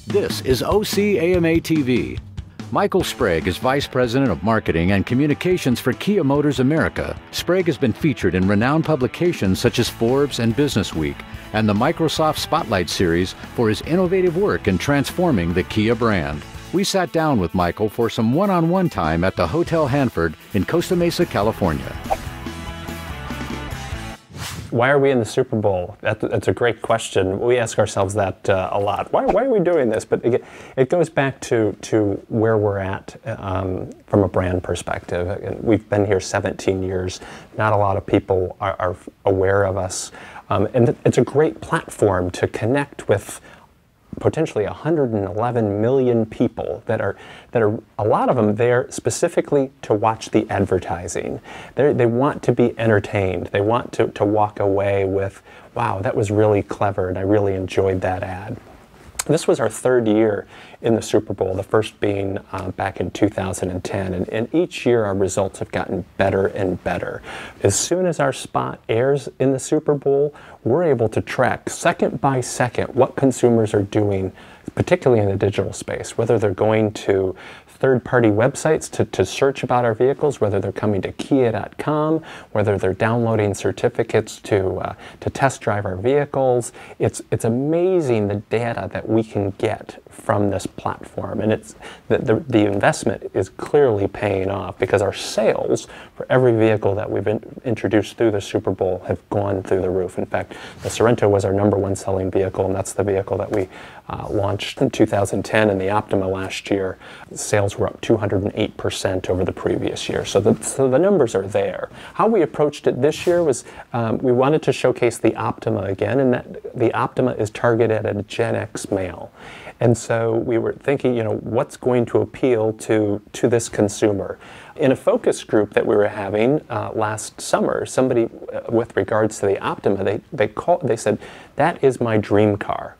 This is OCAMA TV. Michael Sprague is Vice President of Marketing and Communications for Kia Motors America. Sprague has been featured in renowned publications such as Forbes and Business Week and the Microsoft Spotlight Series for his innovative work in transforming the Kia brand. We sat down with Michael for some one-on-one time at the Hotel Hanford in Costa Mesa, California. Why are we in the Super Bowl? That's a great question. We ask ourselves that a lot. Why are we doing this? But it goes back to where we're at from a brand perspective. We've been here 17 years. Not a lot of people are aware of us. And it's a great platform to connect with potentially 111 million people that are a lot of them there specifically to watch the advertising. They want to be entertained. They want to walk away with, wow, that was really clever and I really enjoyed that ad. This was our third year in the Super Bowl, the first being back in 2010, and each year our results have gotten better and better. As soon as our spot airs in the Super Bowl, we're able to track second by second what consumers are doing, particularly in the digital space, whether they're going to third-party websites to search about our vehicles, whether they're coming to kia.com, whether they're downloading certificates to test drive our vehicles. It's amazing the data that we can get from this platform, and it's the investment is clearly paying off because our sales for every vehicle that we've introduced through the Super Bowl have gone through the roof. In fact, the Sorento was our #1 selling vehicle, and that's the vehicle that we launched in 2010, and the Optima last year. Sales were up 208% over the previous year. So the numbers are there. How we approached it this year was we wanted to showcase the Optima again, and that the Optima is targeted at a Gen X male. And so we were thinking, what's going to appeal to this consumer? In a focus group that we were having last summer, somebody with regards to the Optima, they said, that is my dream car.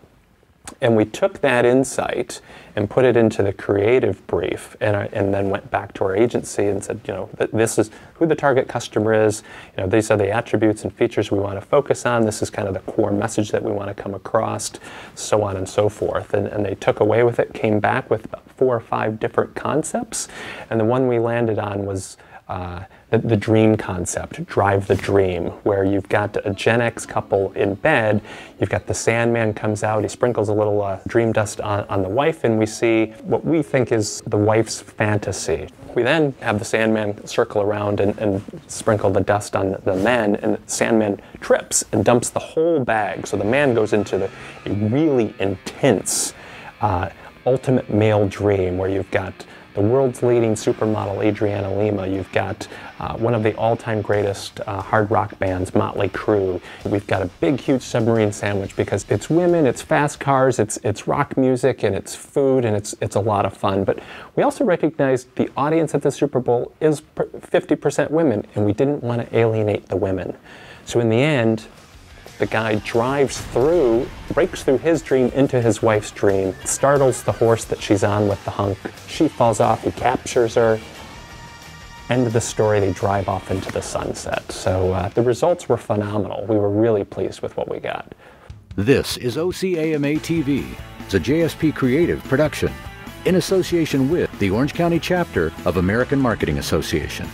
And we took that insight and put it into the creative brief, and then went back to our agency and said, this is who the target customer is. These are the attributes and features we want to focus on. This is kind of the core message that we want to come across, so on and so forth. And they took away with it, came back with about 4 or 5 different concepts, and the one we landed on was the dream concept, Drive the Dream, where you've got a Gen X couple in bed, you've got the Sandman comes out, he sprinkles a little dream dust on the wife, and we see what we think is the wife's fantasy. We then have the Sandman circle around and sprinkle the dust on the men, and the Sandman trips and dumps the whole bag. So the man goes into a really intense ultimate male dream where you've got the world's leading supermodel Adriana Lima, you've got one of the all-time greatest hard rock bands, Motley Crue. We've got a big, huge submarine sandwich because it's women, it's fast cars, it's rock music, and it's food, and it's a lot of fun. But we also recognize the audience at the Super Bowl is 50% women, and we didn't want to alienate the women. So in the end, the guy breaks through his dream into his wife's dream, startles the horse that she's on with the hunk. She falls off, he captures her. End of the story, they drive off into the sunset. So the results were phenomenal. We were really pleased with what we got. This is OCAMA TV. It's a JSP Creative production in association with the Orange County chapter of American Marketing Association.